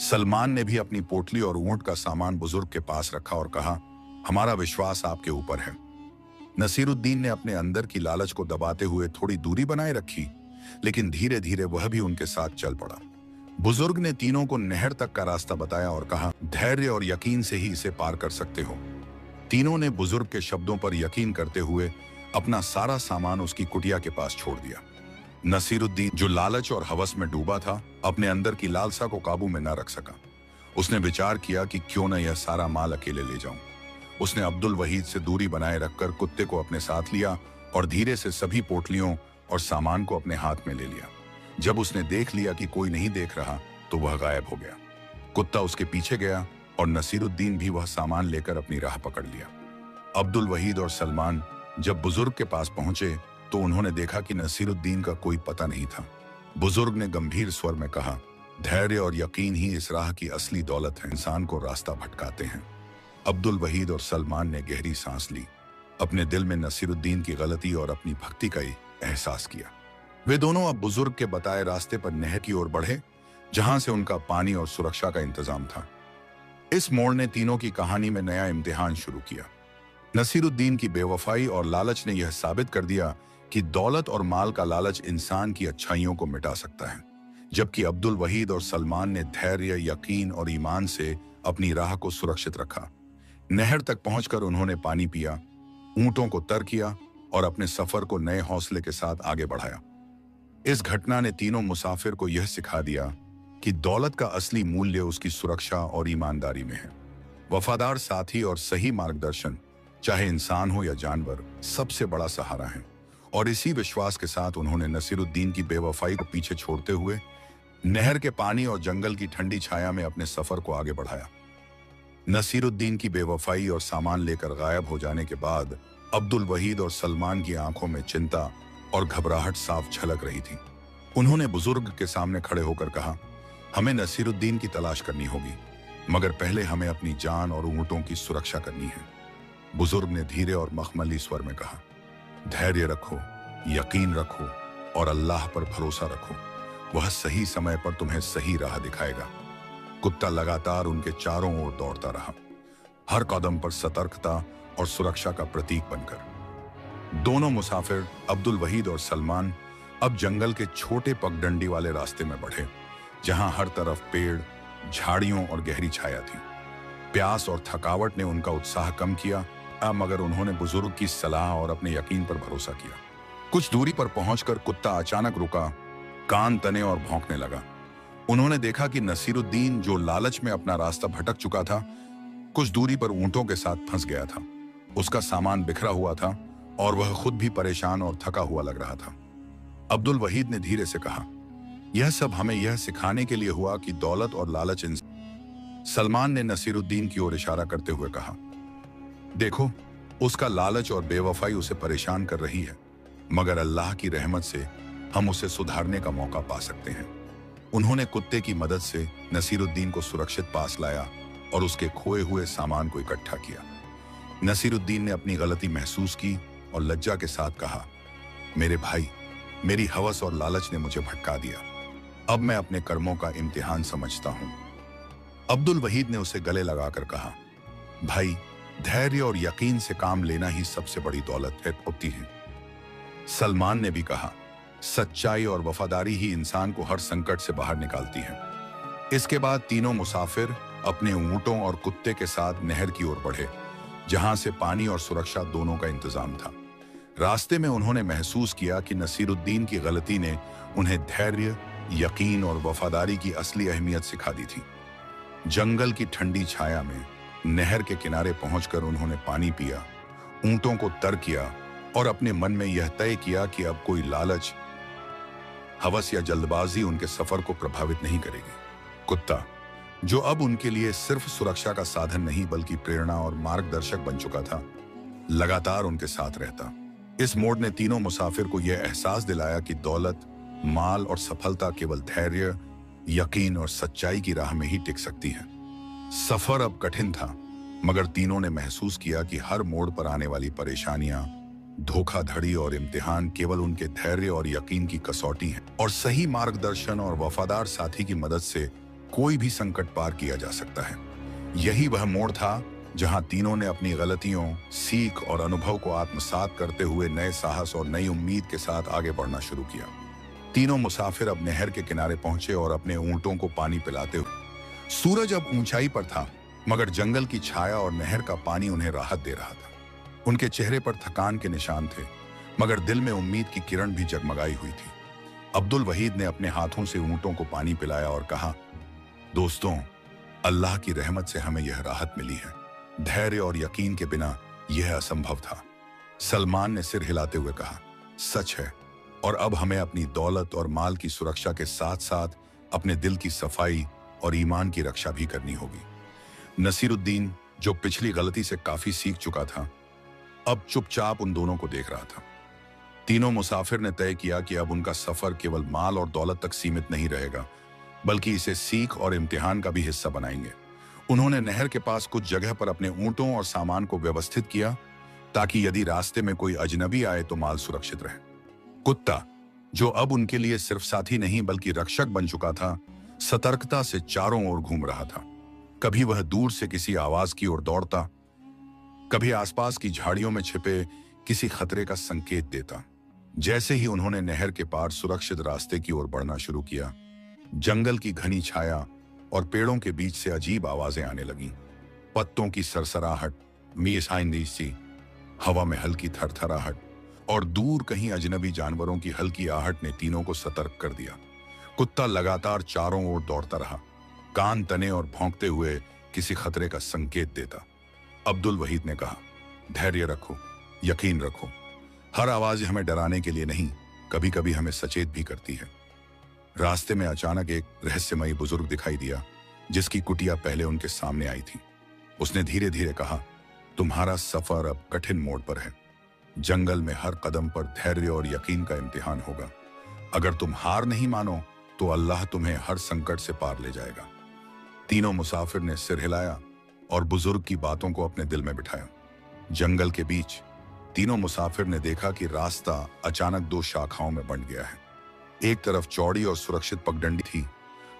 सलमान ने भी अपनी पोटली और ऊंट का सामान बुजुर्ग के पास रखा और कहा, हमारा विश्वास आपके ऊपर है। नसीरुद्दीन ने अपने अंदर की लालच को दबाते हुए थोड़ी दूरी बनाए रखी, लेकिन धीरे धीरे वह भी उनके साथ चल पड़ा। बुजुर्ग ने तीनों को नहर तक का रास्ता बताया और कहा, धैर्य और यकीन से ही इसे पार कर सकते हो। तीनों ने बुजुर्ग के शब्दों पर यकीन करते हुए अपना सारा सामान उसकी कुटिया के पास छोड़ दिया। नसीरुद्दीन, जो लालच और हवस में डूबा था, अपने अंदर की लालसा को काबू में न रख सका। उसने विचार किया कि क्यों न यह सारा माल अकेले ले जाऊं। उसने अब्दुल वहीद से दूरी बनाए रखकर कुत्ते को अपने साथ लिया और धीरे से सभी पोटलियों और सामान को अपने हाथ में ले लिया। जब उसने देख लिया कि कोई नहीं देख रहा तो वह गायब हो गया। कुत्ता उसके पीछे गया और नसीरुद्दीन भी वह सामान लेकर अपनी राह पकड़ लिया। अब्दुल वहीद और सलमान जब बुजुर्ग के पास पहुंचे तो उन्होंने देखा कि नसीरुद्दीन का कोई पता नहीं था। बुजुर्ग ने गंभीर स्वर में कहा, धैर्य और यकीन ही इस राह की असली दौलत है, इंसान को रास्ता भटकाते हैं। अब्दुल वहीद और सलमान ने गहरी सांस ली। अपने दिल में नसीरुद्दीन की गलती और अपनी भक्ति का एहसास किया। वे दोनों अब बुजुर्ग के बताए रास्ते पर नहर की ओर बढ़े, जहां से उनका पानी और सुरक्षा का इंतजाम था। इस मोड़ ने तीनों की कहानी में नया इम्तिहान शुरू किया। नसीरुद्दीन की बेवफाई और लालच ने यह साबित कर दिया कि दौलत और माल का लालच इंसान की अच्छाइयों को मिटा सकता है, जबकि अब्दुल वहीद और सलमान ने धैर्य, यकीन और ईमान से अपनी राह को सुरक्षित रखा। नहर तक पहुंचकर उन्होंने पानी पिया, ऊंटों को तर किया और अपने सफर को नए हौसले के साथ आगे बढ़ाया। इस घटना ने तीनों मुसाफिर को यह सिखा दिया कि दौलत का असली मूल्य उसकी सुरक्षा और ईमानदारी में है। वफादार साथी और सही मार्गदर्शन, चाहे इंसान हो या जानवर, सबसे बड़ा सहारा है। और इसी विश्वास के साथ उन्होंने नसीरुद्दीन की बेवफाई को पीछे छोड़ते हुए नहर के पानी और जंगल की ठंडी छाया में अपने सफर को आगे बढ़ाया। नसीरुद्दीन की बेवफाई और सामान लेकर गायब हो जाने के बाद अब्दुल वहीद और सलमान की आंखों में चिंता और घबराहट साफ झलक रही थी। उन्होंने बुजुर्ग के सामने खड़े होकर कहा, हमें नसीरुद्दीन की तलाश करनी होगी, मगर पहले हमें अपनी जान और ऊंटों की सुरक्षा करनी है। बुजुर्ग ने धीरे और मखमली स्वर में कहा, धैर्य रखो, यकीन रखो और अल्लाह पर भरोसा रखो। वह सही समय पर तुम्हें सही राह दिखाएगा। कुत्ता लगातार उनके चारों ओर दौड़ता रहा, हर कदम पर सतर्कता और सुरक्षा का प्रतीक बनकर। दोनों मुसाफिर, अब्दुल वहीद और सलमान, अब जंगल के छोटे पगडंडी वाले रास्ते में बढ़े, जहां हर तरफ पेड़, झाड़ियों और गहरी छाया थी। प्यास और थकावट ने उनका उत्साह कम किया, मगर उन्होंने बुजुर्ग की सलाह और अपने यकीन पर भरोसा किया। कुछ दूरी पर पहुंचकर कुत्ता अचानक रुका, कान तने और भौंकने लगा। उन्होंने देखा कि नसीरुद्दीन, जो लालच में अपना रास्ता भटक चुका था, कुछ दूरी पर ऊंटों के साथ फंस गया था। उसका सामान बिखरा हुआ था और वह खुद भी परेशान और थका हुआ लग रहा था। अब्दुल वहीद ने धीरे से कहा, यह सब हमें यह सिखाने के लिए हुआ कि दौलत और लालच सलमान ने नसीरुद्दीन की ओर इशारा करते हुए कहा, देखो, उसका लालच और बेवफाई उसे परेशान कर रही है, मगर अल्लाह की रहमत से हम उसे सुधारने का मौका पा सकते हैं। उन्होंने कुत्ते की मदद से नसीरुद्दीन को सुरक्षित पास लाया और उसके खोए हुए सामान को इकट्ठा किया। नसीरुद्दीन ने अपनी गलती महसूस की और लज्जा के साथ कहा, मेरे भाई, मेरी हवस और लालच ने मुझे भटका दिया। अब मैं अपने कर्मों का इम्तिहान समझता हूं। अब्दुल वहीद ने उसे गले लगाकर कहा, भाई, धैर्य और यकीन से काम लेना ही सबसे बड़ी दौलत होती है। सलमान ने भी कहा, सच्चाई और वफादारी ही इंसान को हर संकट से बाहर निकालती है। इसके बाद तीनों मुसाफिर अपने ऊंटों और कुत्ते के साथ नहर की ओर बढ़े, जहां से पानी और सुरक्षा दोनों का इंतजाम था। रास्ते में उन्होंने महसूस किया कि नसीरुद्दीन की गलती ने उन्हें धैर्य, यकीन और वफादारी की असली अहमियत सिखा दी थी। जंगल की ठंडी छाया में नहर के किनारे पहुंचकर उन्होंने पानी पिया, ऊंटों को तर किया और अपने मन में यह तय किया कि अब कोई लालच, हवस या जल्दबाजी उनके सफर को प्रभावित नहीं करेगी। कुत्ता, जो अब उनके लिए सिर्फ सुरक्षा का साधन नहीं बल्कि प्रेरणा और मार्गदर्शक बन चुका था, लगातार उनके साथ रहता। इस मोड़ ने तीनों मुसाफिर को यह एहसास दिलाया कि दौलत, माल और सफलता केवल धैर्य, यकीन और सच्चाई की राह में ही टिक सकती है। सफर अब कठिन था, मगर तीनों ने महसूस किया कि हर मोड़ पर आने वाली परेशानियां, धोखाधड़ी और इम्तिहान केवल उनके धैर्य और यकीन की कसौटी है, और सही मार्गदर्शन और वफादार साथी की मदद से कोई भी संकट पार किया जा सकता है। यही वह मोड़ था जहां तीनों ने अपनी गलतियों, सीख और अनुभव को आत्मसात करते हुए नए साहस और नई उम्मीद के साथ आगे बढ़ना शुरू किया। तीनों मुसाफिर अब नहर के किनारे पहुंचे और अपने ऊंटों को पानी पिलाते हुए। सूरज अब ऊंचाई पर था, मगर जंगल की छाया और नहर का पानी उन्हें राहत दे रहा था। उनके चेहरे पर थकान के निशान थे, मगर दिल में उम्मीद की किरण भी जगमगाई हुई थी। अब्दुल वहीद ने अपने हाथों से ऊंटों को पानी पिलाया और कहा, दोस्तों, अल्लाह की रहमत से हमें यह राहत मिली है। धैर्य और यकीन के बिना यह असंभव था। सलमान ने सिर हिलाते हुए कहा, सच है, और अब हमें अपनी दौलत और माल की सुरक्षा के साथ साथ अपने दिल की सफाई और ईमान की रक्षा भी करनी होगी। नसीरुद्दीन, जो पिछली गलती से काफी सीख चुका था, अब चुपचाप उन दोनों को देख रहा था। तीनों मुसाफिर ने तय किया कि अब उनका सफर केवल माल और दौलत तक सीमित नहीं रहेगा, बल्कि इसे सीख और इम्तिहान का भी हिस्सा बनाएंगे। उन्होंने नहर के पास कुछ जगह पर अपने ऊंटों और सामान को व्यवस्थित किया, ताकि यदि रास्ते में कोई अजनबी आए तो माल सुरक्षित रहे। कुत्ता, जो अब उनके लिए सिर्फ साथी नहीं बल्कि रक्षक बन चुका था, सतर्कता से चारों ओर घूम रहा था। कभी वह दूर से किसी आवाज की ओर दौड़ता, कभी आसपास की झाड़ियों में छिपे किसी खतरे का संकेत देता। जैसे ही उन्होंने नहर के पार सुरक्षित रास्ते की ओर बढ़ना शुरू किया, जंगल की घनी छाया और पेड़ों के बीच से अजीब आवाजें आने लगीं। पत्तों की सरसराहट, सी हवा में हल्की थरथराहट और दूर कहीं अजनबी जानवरों की हल्की आहट ने तीनों को सतर्क कर दिया। कुत्ता लगातार चारों ओर दौड़ता रहा, कान तने और भौंकते हुए किसी खतरे का संकेत देता। अब्दुल वहीद ने कहा, धैर्य रखो, यकीन रखो। हर आवाज हमें डराने के लिए नहीं, कभी कभी हमें सचेत भी करती है। रास्ते में अचानक एक रहस्यमयी बुजुर्ग दिखाई दिया, जिसकी कुटिया पहले उनके सामने आई थी। उसने धीरे धीरे कहा, तुम्हारा सफर अब कठिन मोड़ पर है। जंगल में हर कदम पर धैर्य और यकीन का इम्तिहान होगा। अगर तुम हार नहीं मानो तो अल्लाह तुम्हें हर संकट से पार ले जाएगा। तीनों मुसाफिर ने सिर हिलाया और बुजुर्ग की बातों को अपने दिल में बिठाया। जंगल के बीच तीनों मुसाफिर ने देखा कि रास्ता अचानक दो शाखाओं में बंट गया है। एक तरफ चौड़ी और सुरक्षित पगडंडी थी,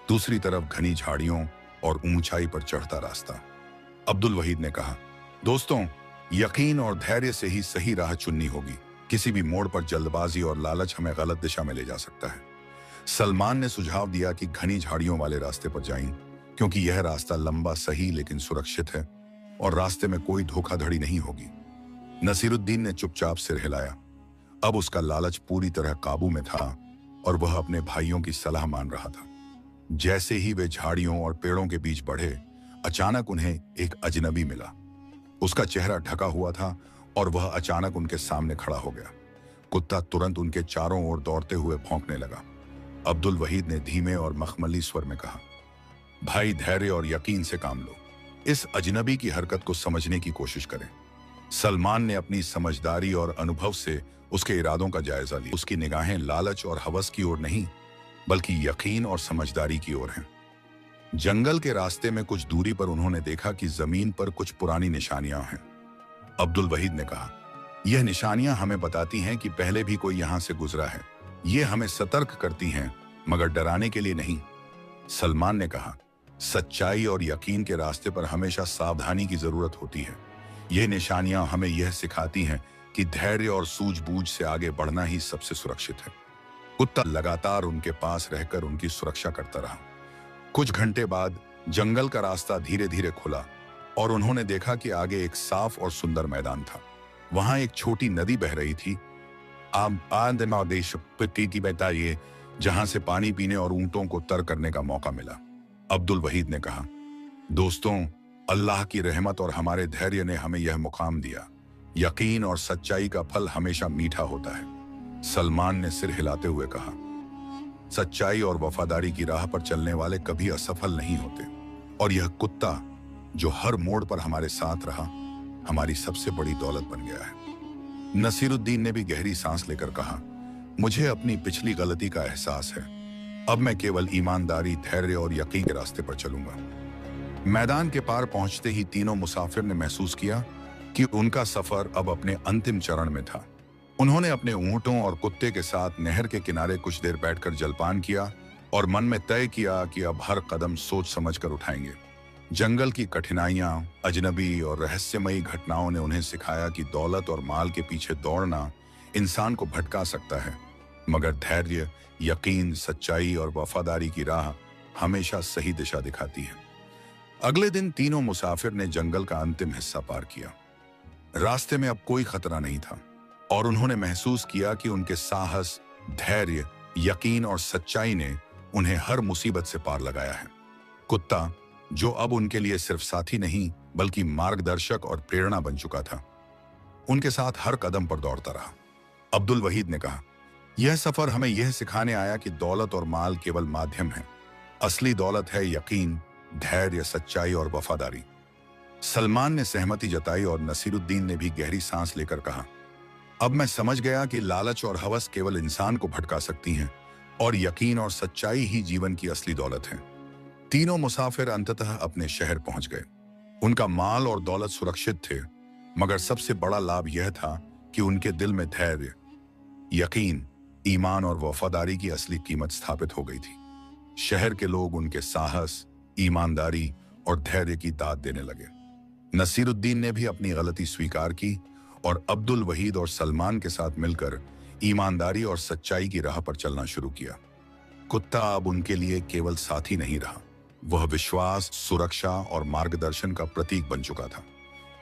दूसरी तरफ घनी झाड़ियों और ऊंचाई पर चढ़ता रास्ता। अब्दुल वहीद ने कहा, दोस्तों, यकीन और धैर्य से ही सही राह चुननी होगी। किसी भी मोड़ पर जल्दबाजी और लालच हमें गलत दिशा में ले जा सकता है। सलमान ने सुझाव दिया कि घनी झाड़ियों वाले रास्ते पर जाएं, क्योंकि यह रास्ता लंबा, सही लेकिन सुरक्षित है और रास्ते में कोई धोखाधड़ी नहीं होगी। नसीरुद्दीन ने चुपचाप सिर हिलाया। अब उसका लालच पूरी तरह काबू में था और वह अपने भाइयों की सलाह मान रहा था। जैसे ही वे झाड़ियों और पेड़ों के बीच बढ़े, अचानक उन्हें एक अजनबी मिला। उसका चेहरा ढका हुआ था और वह अचानक उनके सामने खड़ा हो गया। कुत्ता तुरंत उनके चारों ओर दौड़ते हुए भौंकने लगा। अब्दुल वहीद ने धीमे और मखमली स्वर में कहा, भाई, धैर्य और यकीन से काम लो। इस अजनबी की हरकत को समझने की कोशिश करें। सलमान ने अपनी समझदारी और अनुभव से उसके इरादों का जायजा लिया। उसकी निगाहें लालच और हवस की ओर नहीं, बल्कि यकीन और समझदारी की ओर हैं। जंगल के रास्ते में कुछ दूरी पर उन्होंने देखा कि जमीन पर कुछ पुरानी निशानियां हैं। अब्दुल वहीद ने कहा, यह निशानियां हमें बताती हैं कि पहले भी कोई यहां से गुजरा है। ये हमें सतर्क करती हैं, मगर डराने के लिए नहीं। सलमान ने कहा, सच्चाई और यकीन के रास्ते पर हमेशा सावधानी की जरूरत होती है। यह निशानियां हमें यह सिखाती हैं कि धैर्य और सूझबूझ से आगे बढ़ना ही सबसे सुरक्षित है। कुत्ता लगातार उनके पास रहकर उनकी सुरक्षा करता रहा। कुछ घंटे बाद जंगल का रास्ता धीरे धीरे खुला और उन्होंने देखा कि आगे एक साफ और सुंदर मैदान था। वहां एक छोटी नदी बह रही थी। बताइए, जहां से पानी पीने और ऊंटों को तर करने का मौका मिला। अब्दुल वहीद ने कहा, दोस्तों, अल्लाह की रहमत और हमारे धैर्य ने हमें यह मुकाम दिया। यकीन और सच्चाई का फल हमेशा मीठा होता है। सलमान ने सिर हिलाते हुए कहा, सच्चाई और वफादारी की राह पर चलने वाले कभी असफल नहीं होते, और यह कुत्ता जो हर मोड़ पर हमारे साथ रहा, हमारी सबसे बड़ी दौलत बन गया है। नसीरुद्दीन ने भी गहरी सांस लेकर कहा, मुझे अपनी पिछली गलती का एहसास है। अब मैं केवल ईमानदारी, धैर्य और यकीन के रास्ते पर चलूंगा। मैदान के पार पहुंचते ही तीनों मुसाफिर ने महसूस किया कि उनका सफर अब अपने अंतिम चरण में था। उन्होंने अपने ऊंटों और कुत्ते के साथ नहर के किनारे कुछ देर बैठकर जलपान किया और मन में तय किया कि अब हर कदम सोच समझकर उठाएंगे। जंगल की कठिनाइयां, अजनबी और रहस्यमयी घटनाओं ने उन्हें सिखाया कि दौलत और माल के पीछे दौड़ना इंसान को भटका सकता है, मगर धैर्य, यकीन, सच्चाई और वफादारी की राह हमेशा सही दिशा दिखाती है। अगले दिन तीनों मुसाफिर ने जंगल का अंतिम हिस्सा पार किया। रास्ते में अब कोई खतरा नहीं था और उन्होंने महसूस किया कि उनके साहस, धैर्य, यकीन और सच्चाई ने उन्हें हर मुसीबत से पार लगाया है। कुत्ता, जो अब उनके लिए सिर्फ साथी नहीं बल्कि मार्गदर्शक और प्रेरणा बन चुका था, उनके साथ हर कदम पर दौड़ता रहा। अब्दुल वहीद ने कहा, यह सफर हमें यह सिखाने आया कि दौलत और माल केवल माध्यम है, असली दौलत है यकीन, धैर्य, सच्चाई और वफादारी। सलमान ने सहमति जताई और नसीरुद्दीन ने भी गहरी सांस लेकर कहा, अब मैं समझ गया कि लालच और हवस केवल इंसान को भटका सकती हैं और यकीन और सच्चाई ही जीवन की असली दौलत है। तीनों मुसाफिर अंततः अपने शहर पहुंच गए। उनका माल और दौलत सुरक्षित थे, मगर सबसे बड़ा लाभ यह था कि उनके दिल में धैर्य, यकीन, ईमान और वफादारी की असली कीमत स्थापित हो गई थी। शहर के लोग उनके साहस, ईमानदारी और धैर्य की दाद देने लगे। नसीरुद्दीन ने भी अपनी गलती स्वीकार की और अब्दुल वहीद और सलमान के साथ मिलकर ईमानदारी और सच्चाई की राह पर चलना शुरू किया। कुत्ता अब उनके लिए केवल साथी नहीं रहा, वह विश्वास, सुरक्षा और मार्गदर्शन का प्रतीक बन चुका था।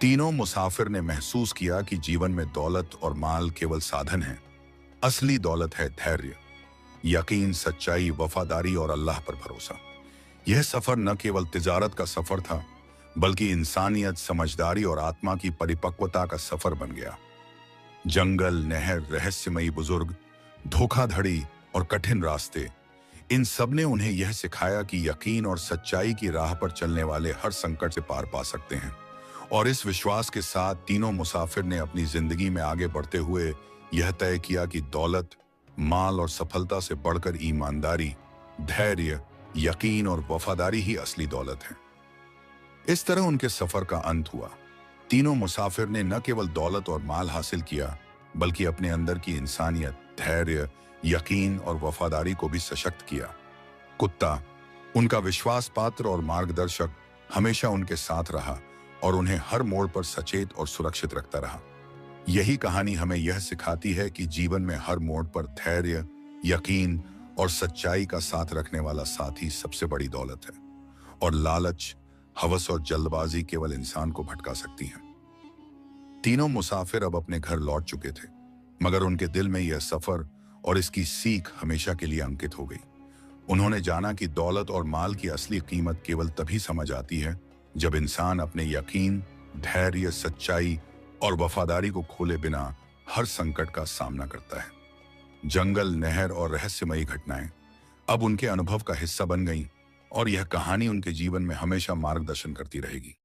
तीनों मुसाफिर ने महसूस किया कि जीवन में दौलत और माल केवल साधन है, असली दौलत है धैर्य, यकीन, सच्चाई, वफादारी और अल्लाह पर भरोसा। यह सफर न केवल तिजारत का सफर था, बल्कि इंसानियत, समझदारी और आत्मा की परिपक्वता का सफर बन गया। जंगल, नहर, रहस्यमयी बुजुर्ग, धोखाधड़ी और कठिन रास्ते, इन सब ने उन्हें यह सिखाया कि यकीन और सच्चाई की राह पर चलने वाले हर संकट से पार पा सकते हैं। और इस विश्वास के साथ तीनों मुसाफिर ने अपनी जिंदगी में आगे बढ़ते हुए यह तय किया कि दौलत, माल और सफलता से बढ़कर ईमानदारी, धैर्य, यकीन और वफादारी ही असली दौलत है। इस तरह उनके सफर का अंत हुआ। तीनों मुसाफिर ने न केवल दौलत और माल हासिल किया, बल्कि अपने अंदर की इंसानियत, धैर्य, यकीन और वफादारी को भी सशक्त किया। कुत्ता, उनका विश्वास पात्र और मार्गदर्शक, हमेशा उनके साथ रहा और उन्हें हर मोड़ पर सचेत और सुरक्षित रखता रहा। यही कहानी हमें यह सिखाती है कि जीवन में हर मोड़ पर धैर्य, यकीन और सच्चाई का साथ रखने वाला साथी सबसे बड़ी दौलत है, और लालच, हवस और जल्दबाजी केवल इंसान को भटका सकती हैं। तीनों मुसाफिर अब अपने घर लौट चुके थे, मगर उनके दिल में यह सफर और इसकी सीख हमेशा के लिए अंकित हो गई। उन्होंने जाना कि दौलत और माल की असली कीमत केवल तभी समझ आती है जब इंसान अपने यकीन, धैर्य, सच्चाई और वफादारी को खोले बिना हर संकट का सामना करता है। जंगल, नहर और रहस्यमयी घटनाएं अब उनके अनुभव का हिस्सा बन गईं और यह कहानी उनके जीवन में हमेशा मार्गदर्शन करती रहेगी।